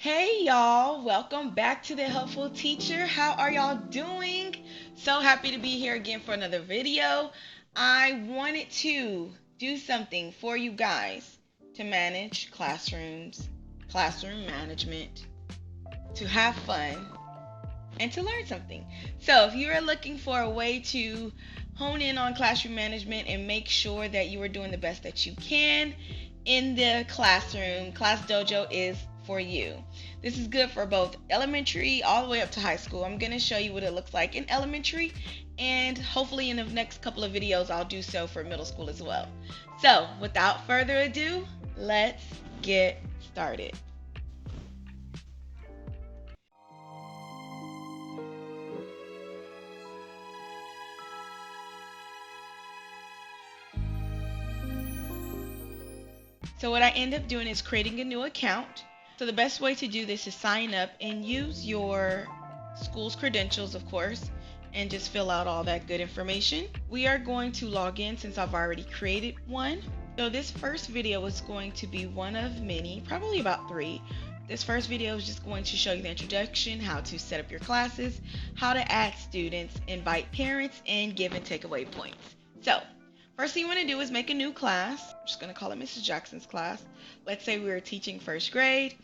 Hey y'all, welcome back to the Helpful Teacher. How are y'all doing? So happy to be here again for another video. I wanted to do something for you guys to manage classrooms, classroom management, to have fun, and to learn something. So if you are looking for a way to hone in on classroom management and make sure that you are doing the best that you can in the classroom, Class Dojo is for you. This is good for both elementary all the way up to high school. I'm going to show you what it looks like in elementary, and hopefully in the next couple of videos I'll do so for middle school as well. So without further ado, let's get started. So what I end up doing is creating a new account. So the best way to do this is sign up and use your school's credentials, of course, and just fill out all that good information. We are going to log in since I've already created one. So this first video is going to be one of many, probably about 3. This first video is just going to show you the introduction, how to set up your classes, how to add students, invite parents, and give and take away points. So first thing you want to do is make a new class. I'm just going to call it Mrs. Jackson's class. Let's say we were teaching first grade,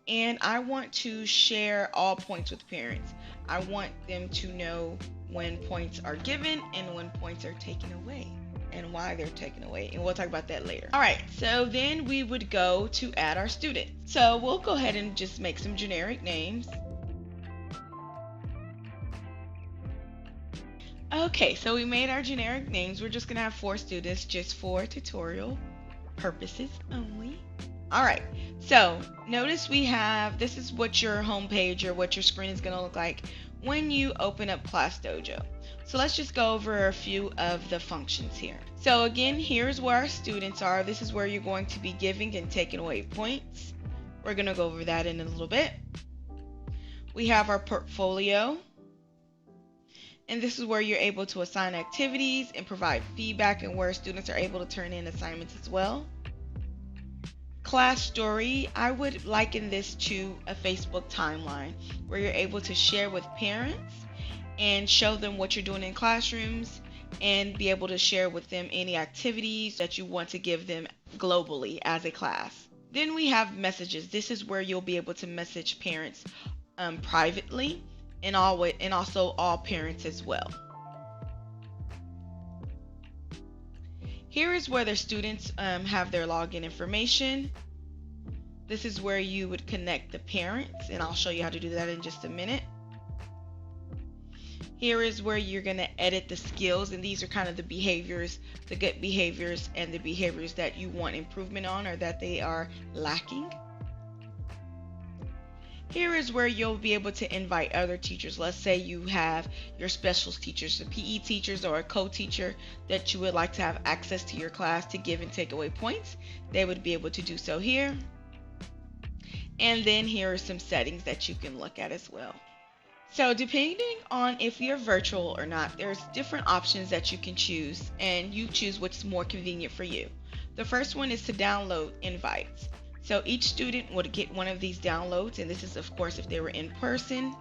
and I want to share all points with parents. I want them to know when points are given and when points are taken away and why they're taken away, and we'll talk about that later. All right, so then we would go to add our students. So we'll go ahead and just make some generic names. Okay, so we made our generic names. We're just going to have 4 students just for tutorial purposes only. All right, so notice we have, this is what your home page or what your screen is going to look like when you open up Class Dojo. So let's just go over a few of the functions here. So again, here's where our students are. This is where you're going to be giving and taking away points. We're going to go over that in a little bit. We have our portfolio. And this is where you're able to assign activities and provide feedback, and where students are able to turn in assignments as well. Class story, I would liken this to a Facebook timeline where you're able to share with parents and show them what you're doing in classrooms, and be able to share with them any activities that you want to give them globally as a class. Then we have messages. This is where you'll be able to message parents privately, and also all parents as well. Here is where the students have their login information. This is where you would connect the parents, and I'll show you how to do that in just a minute. Here is where you're going to edit the skills, and these are kind of the behaviors, the good behaviors and the behaviors that you want improvement on or that they are lacking. Here is where you'll be able to invite other teachers. Let's say you have your specials teachers, the PE teachers, or a co-teacher that you would like to have access to your class to give and take away points. They would be able to do so here. And then here are some settings that you can look at as well. So depending on if you're virtual or not, there's different options that you can choose, and you choose what's more convenient for you. The first one is to download invites. So each student would get one of these downloads, and this is of course if they were in person.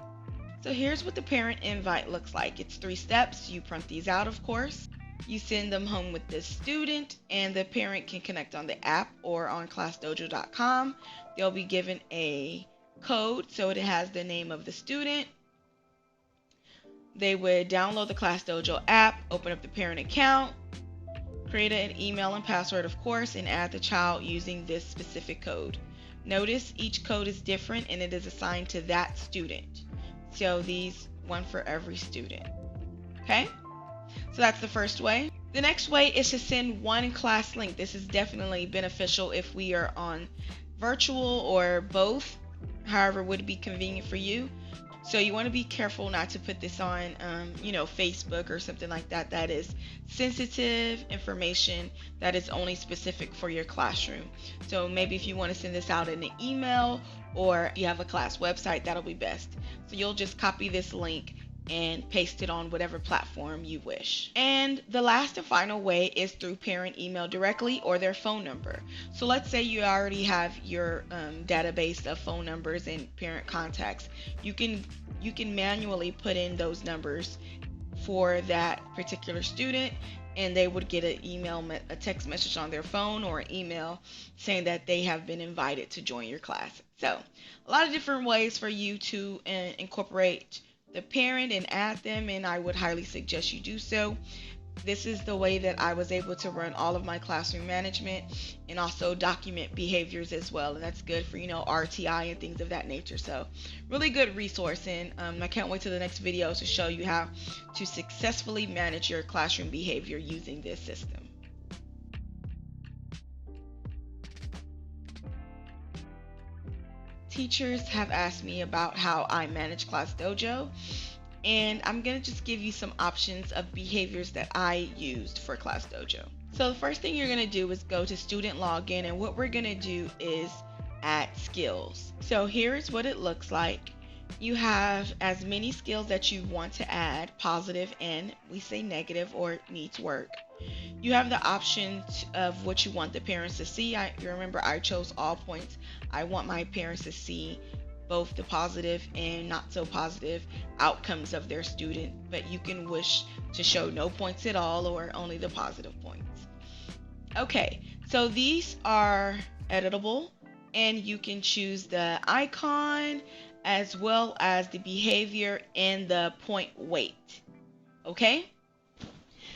So here's what the parent invite looks like. It's 3 steps. You print these out, of course. You send them home with this student, and the parent can connect on the app or on classdojo.com. They'll be given a code, so it has the name of the student. They would download the Class Dojo app, open up the parent account, create an email and password, of course, and add the child using this specific code. Notice each code is different, and it is assigned to that student. So these, one for every student. Okay? So that's the first way. The next way is to send one class link. This is definitely beneficial if we are on virtual or both, however would be convenient for you. So you want to be careful not to put this on, Facebook or something like that. That is sensitive information that is only specific for your classroom. So maybe if you want to send this out in an email, or you have a class website, that'll be best. So you'll just copy this link and paste it on whatever platform you wish. And the last and final way is through parent email directly or their phone number. So let's say you already have your database of phone numbers and parent contacts. You can manually put in those numbers for that particular student, and they would get a text message on their phone or an email saying that they have been invited to join your class. So a lot of different ways for you to incorporate the parent and add them, and I would highly suggest you do so. This is the way that I was able to run all of my classroom management and also document behaviors as well. And that's good for, RTI and things of that nature. So really good resource. And I can't wait till the next video to show you how to successfully manage your classroom behavior using this system. Teachers have asked me about how I manage Class Dojo, and I'm going to just give you some options of behaviors that I used for Class Dojo. So the first thing you're going to do is go to student login, and what we're going to do is add skills. So here's what it looks like. You have as many skills that you want to add, positive and we say negative or needs work. You have the options of what you want the parents to see. You remember I chose all points. I want my parents to see both the positive and not so positive outcomes of their student, but you can wish to show no points at all or only the positive points. Okay, so these are editable, and you can choose the icon as well as the behavior and the point weight. Okay?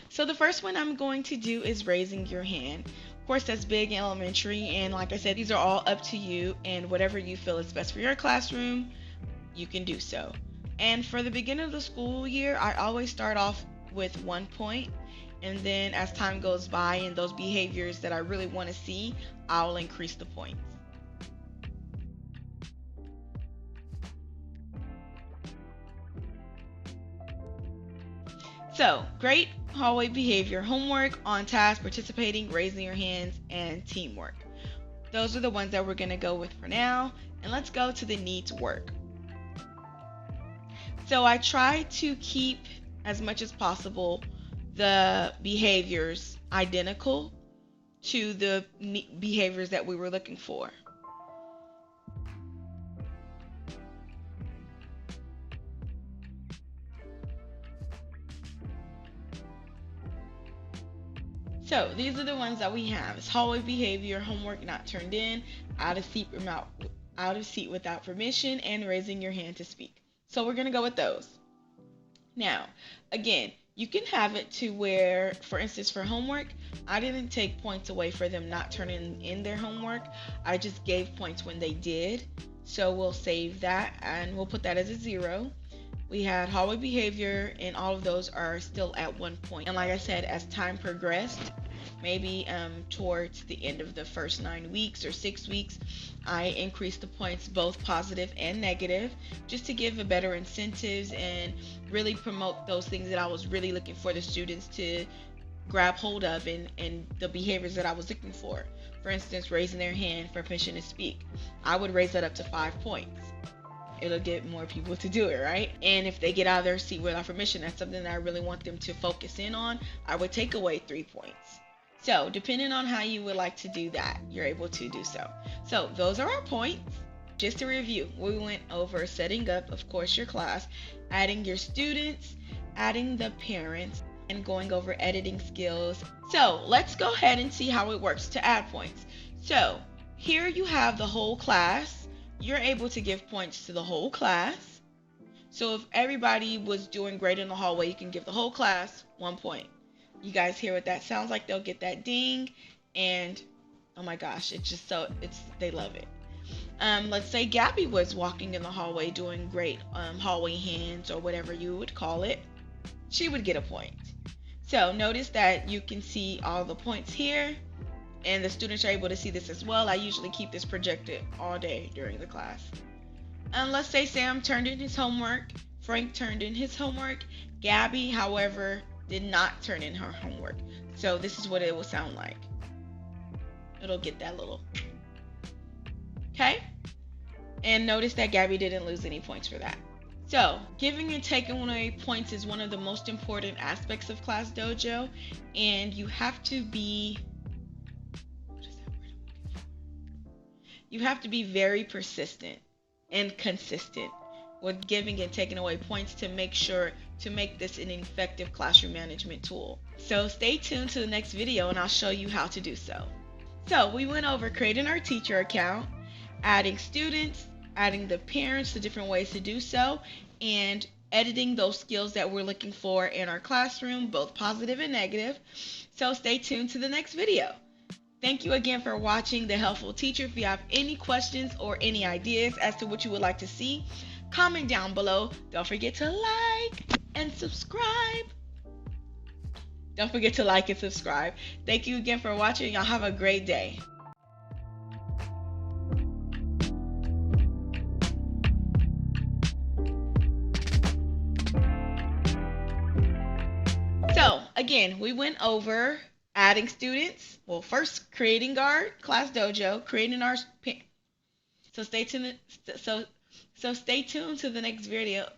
So the first one I'm going to do is raising your hand. Of course, that's big and elementary, and like I said, these are all up to you, and whatever you feel is best for your classroom, you can do so. And for the beginning of the school year, I always start off with 1 point, and then as time goes by and those behaviors that I really want to see, I'll increase the points. So, great hallway behavior: homework, on task, participating, raising your hands, and teamwork. Those are the ones that we're going to go with for now. And let's go to the needs work. So I try to keep as much as possible the behaviors identical to the behaviors that we were looking for. So these are the ones that we have. It's hallway behavior, homework not turned in, out of seat without permission, and raising your hand to speak. So we're going to go with those. Now, again, you can have it to where, for instance, for homework, I didn't take points away for them not turning in their homework. I just gave points when they did. So we'll save that and we'll put that as a 0. We had hallway behavior, and all of those are still at 1 point. And like I said, as time progressed, maybe towards the end of the first 9 weeks or 6 weeks, I increased the points both positive and negative, just to give a better incentives and really promote those things that I was really looking for the students to grab hold of, and the behaviors that I was looking for. For instance, raising their hand for permission to speak. I would raise that up to 5 points. It'll get more people to do it, right? And if they get out of their seat without permission, that's something that I really want them to focus in on, I would take away 3 points. So depending on how you would like to do that, you're able to do so. So those are our points. Just to review, we went over setting up, of course, your class, adding your students, adding the parents, and going over editing skills. So let's go ahead and see how it works to add points. So here you have the whole class. You're able to give points to the whole class. So if everybody was doing great in the hallway, you can give the whole class 1 point. You guys hear what that sounds like? They'll get that ding, and oh my gosh, they love it. Let's say Gabby was walking in the hallway doing great, hallway hands or whatever you would call it. She would get a point. So notice that you can see all the points here, and the students are able to see this as well. I usually keep this projected all day during the class. Let's say Sam turned in his homework, Frank turned in his homework, Gabby, however, did not turn in her homework. So this is what it will sound like. It'll get that little, okay? And notice that Gabby didn't lose any points for that. So, giving and taking away points is one of the most important aspects of Class Dojo, and you have to be very persistent and consistent with giving and taking away points to make this an effective classroom management tool. So stay tuned to the next video and I'll show you how to do so. So we went over creating our teacher account, adding students, adding the parents, the different ways to do so, and editing those skills that we're looking for in our classroom, both positive and negative. So stay tuned to the next video. Thank you again for watching The Helpful Teacher. If you have any questions or any ideas as to what you would like to see, comment down below. Don't forget to like and subscribe. Don't forget to like and subscribe. Thank you again for watching. Y'all have a great day. So again, we went over adding students. Well, first creating our Class Dojo, creating our. So stay tuned. So stay tuned to the next video.